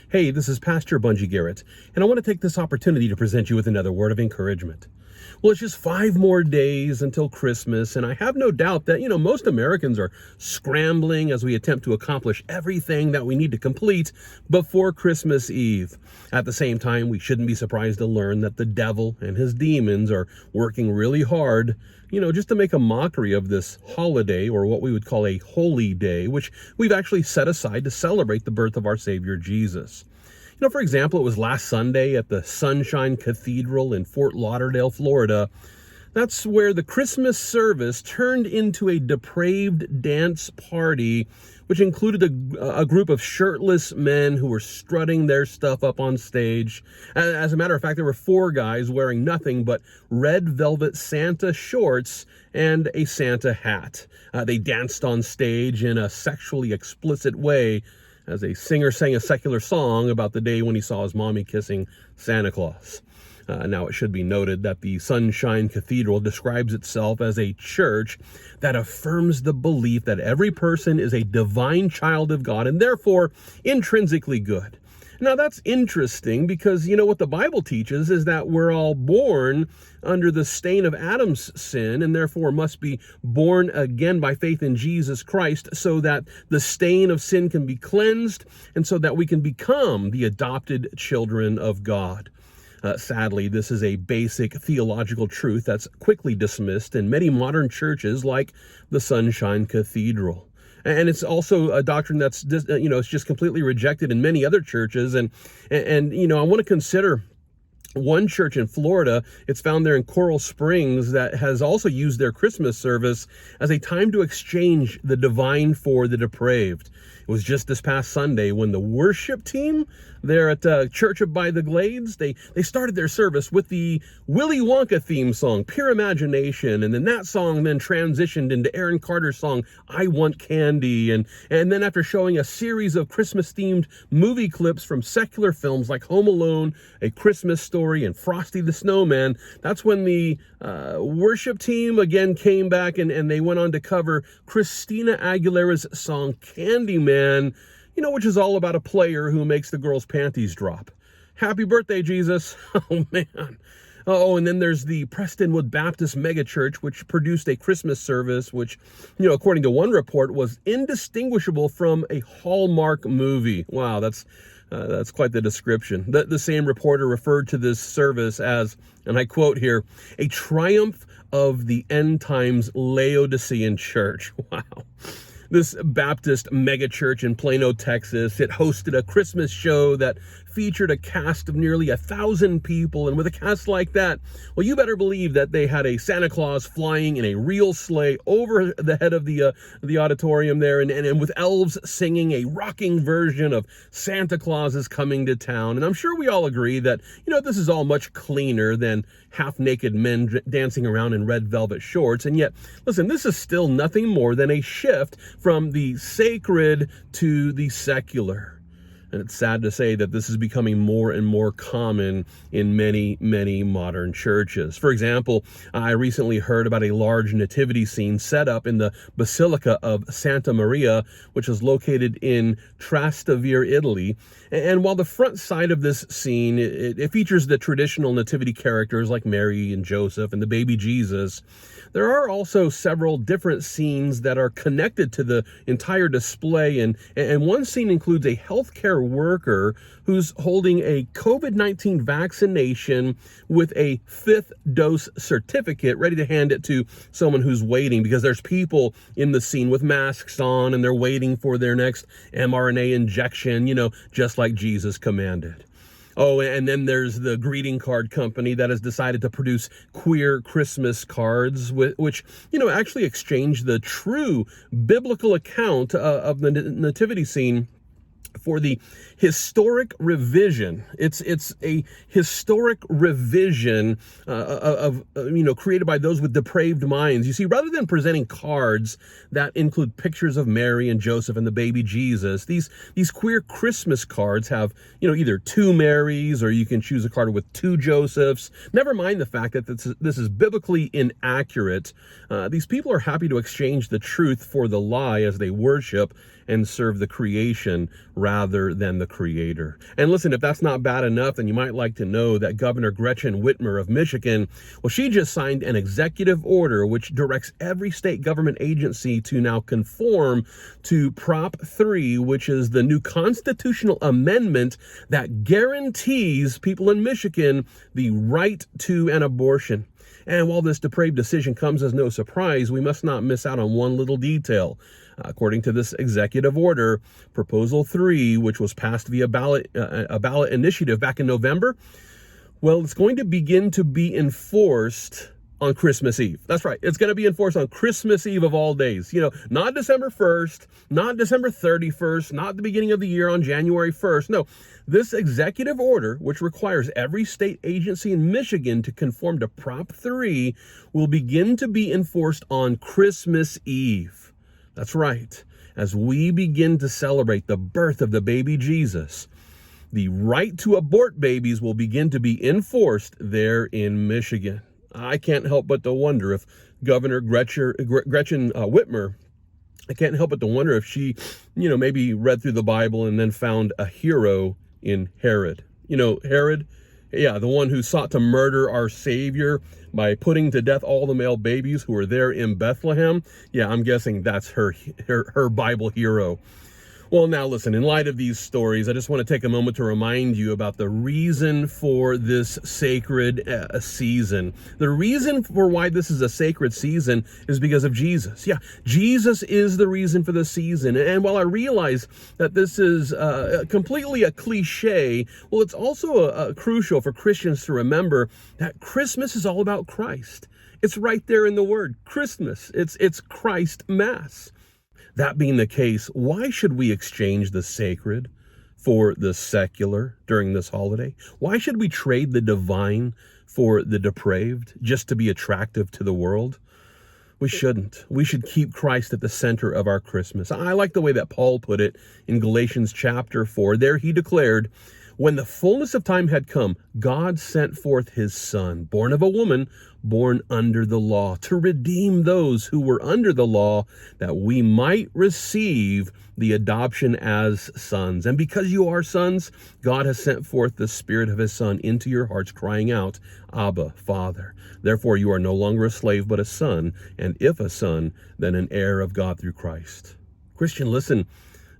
Hey, this is Pastor Bunjee Garrett, and I want to take this opportunity to present you with another word of encouragement. Well, it's just 5 more days until Christmas, and I have no doubt that, most Americans are scrambling as we attempt to accomplish everything that we need to complete before Christmas Eve. At the same time, we shouldn't be surprised to learn that the devil and his demons are working really hard, just to make a mockery of this holiday, or what we would call a holy day, which we've actually set aside to celebrate the birth of our Savior Jesus. For example, it was last Sunday at the Sunshine Cathedral in Fort Lauderdale, Florida. That's where the Christmas service turned into a depraved dance party, which included a group of shirtless men who were strutting their stuff up on stage. As a matter of fact, there were 4 guys wearing nothing but red velvet Santa shorts and a Santa hat. They danced on stage in a sexually explicit way, as a singer sang a secular song about the day when he saw his mommy kissing Santa Claus. Now, it should be noted that the Sunshine Cathedral describes itself as a church that affirms the belief that every person is a divine child of God and therefore intrinsically good. Now, that's interesting because, what the Bible teaches is that we're all born under the stain of Adam's sin and therefore must be born again by faith in Jesus Christ so that the stain of sin can be cleansed and so that we can become the adopted children of God. Sadly, this is a basic theological truth that's quickly dismissed in many modern churches like the Sunshine Cathedral. And it's also a doctrine that's, it's just completely rejected in many other churches. And I want to consider one church in Florida. It's found there in Coral Springs that has also used their Christmas service as a time to exchange the divine for the depraved. It was just this past Sunday when the worship team there at Church of by the Glades, they started their service with the Willy Wonka theme song, Pure Imagination, and then that song then transitioned into Aaron Carter's song, I Want Candy, and then after showing a series of Christmas-themed movie clips from secular films like Home Alone, A Christmas Story, and Frosty the Snowman, that's when the worship team again came back and they went on to cover Christina Aguilera's song Candyman, which is all about a player who makes the girl's panties drop. Happy birthday, Jesus. Oh, man. Oh, and then there's the Prestonwood Baptist megachurch, which produced a Christmas service, which, according to one report, was indistinguishable from a Hallmark movie. Wow, that's quite the description. The same reporter referred to this service as, and I quote here, a triumph of the end times Laodicean church. Wow. This Baptist megachurch in Plano, Texas, it hosted a Christmas show that featured a cast of nearly 1,000 people. And with a cast like that, well, you better believe that they had a Santa Claus flying in a real sleigh over the head of the auditorium there, and with elves singing a rocking version of Santa Claus is Coming to Town. And I'm sure we all agree that, this is all much cleaner than half-naked men dancing around in red velvet shorts. And yet, listen, this is still nothing more than a shift from the sacred to the secular. And it's sad to say that this is becoming more and more common in many, many modern churches. For example, I recently heard about a large nativity scene set up in the Basilica of Santa Maria, which is located in Trastevere, Italy. And while the front side of this scene, it features the traditional nativity characters like Mary and Joseph and the baby Jesus, there are also several different scenes that are connected to the entire display. And one scene includes a healthcare worker who's holding a COVID-19 vaccination with a 5th dose certificate, ready to hand it to someone who's waiting, because there's people in the scene with masks on and they're waiting for their next mRNA injection, just like Jesus commanded. Oh, and then there's the greeting card company that has decided to produce queer Christmas cards, which, actually exchange the true biblical account of the nativity scene for the historic revision. It's a historic revision of created by those with depraved minds. You see, rather than presenting cards that include pictures of Mary and Joseph and the baby Jesus, these queer Christmas cards have, either 2 Marys, or you can choose a card with 2 Josephs. Never mind the fact that this is biblically inaccurate. These people are happy to exchange the truth for the lie as they worship. and serve the creation rather than the Creator. And listen, if that's not bad enough, then you might like to know that Governor Gretchen Whitmer of Michigan, well, she just signed an executive order which directs every state government agency to now conform to Prop 3, which is the new constitutional amendment that guarantees people in Michigan the right to an abortion. And while this depraved decision comes as no surprise, we must not miss out on one little detail. According to this executive order, Proposal 3, which was passed via a ballot initiative back in November, well, it's going to begin to be enforced on Christmas Eve. That's right. It's going to be enforced on Christmas Eve of all days. Not December 1st, not December 31st, not the beginning of the year on January 1st. No, this executive order, which requires every state agency in Michigan to conform to Prop 3, will begin to be enforced on Christmas Eve. That's right. As we begin to celebrate the birth of the baby Jesus, the right to abort babies will begin to be enforced there in Michigan. I can't help but to wonder if Governor Gretchen Whitmer, I can't help but to wonder if she, maybe read through the Bible and then found a hero in Herod. Herod, the one who sought to murder our Savior by putting to death all the male babies who were there in Bethlehem. Yeah, I'm guessing that's her Bible hero. Well, now listen, in light of these stories, I just want to take a moment to remind you about the reason for this sacred season. The reason for why this is a sacred season is because of Jesus. Yeah, Jesus is the reason for the season. And while I realize that this is completely a cliche, well, it's also crucial for Christians to remember that Christmas is all about Christ. It's right there in the word, Christmas. It's Christ Mass. That being the case, why should we exchange the sacred for the secular during this holiday? Why should we trade the divine for the depraved just to be attractive to the world? We shouldn't. We should keep Christ at the center of our Christmas. I like the way that Paul put it in Galatians chapter 4. There he declared, "When the fullness of time had come, God sent forth his Son, born of a woman, born under the law, to redeem those who were under the law, that we might receive the adoption as sons. And because you are sons, God has sent forth the Spirit of his Son into your hearts, crying out, Abba, Father. Therefore you are no longer a slave, but a son, and if a son, then an heir of God through Christ." Christian, listen,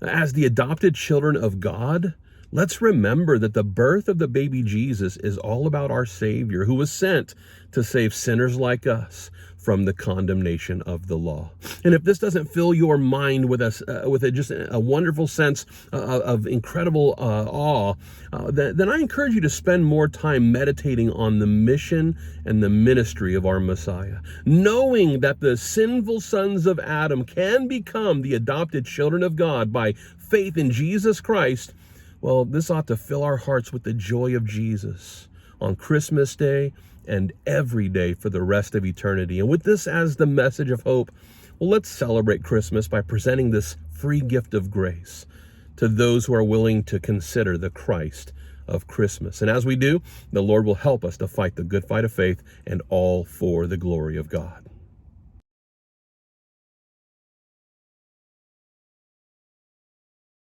as the adopted children of God, let's remember that the birth of the baby Jesus is all about our Savior, who was sent to save sinners like us from the condemnation of the law. And if this doesn't fill your mind with just a wonderful sense of incredible awe, then I encourage you to spend more time meditating on the mission and the ministry of our Messiah. Knowing that the sinful sons of Adam can become the adopted children of God by faith in Jesus Christ, well, this ought to fill our hearts with the joy of Jesus on Christmas Day and every day for the rest of eternity. And with this as the message of hope, well, let's celebrate Christmas by presenting this free gift of grace to those who are willing to consider the Christ of Christmas. And as we do, the Lord will help us to fight the good fight of faith, and all for the glory of God.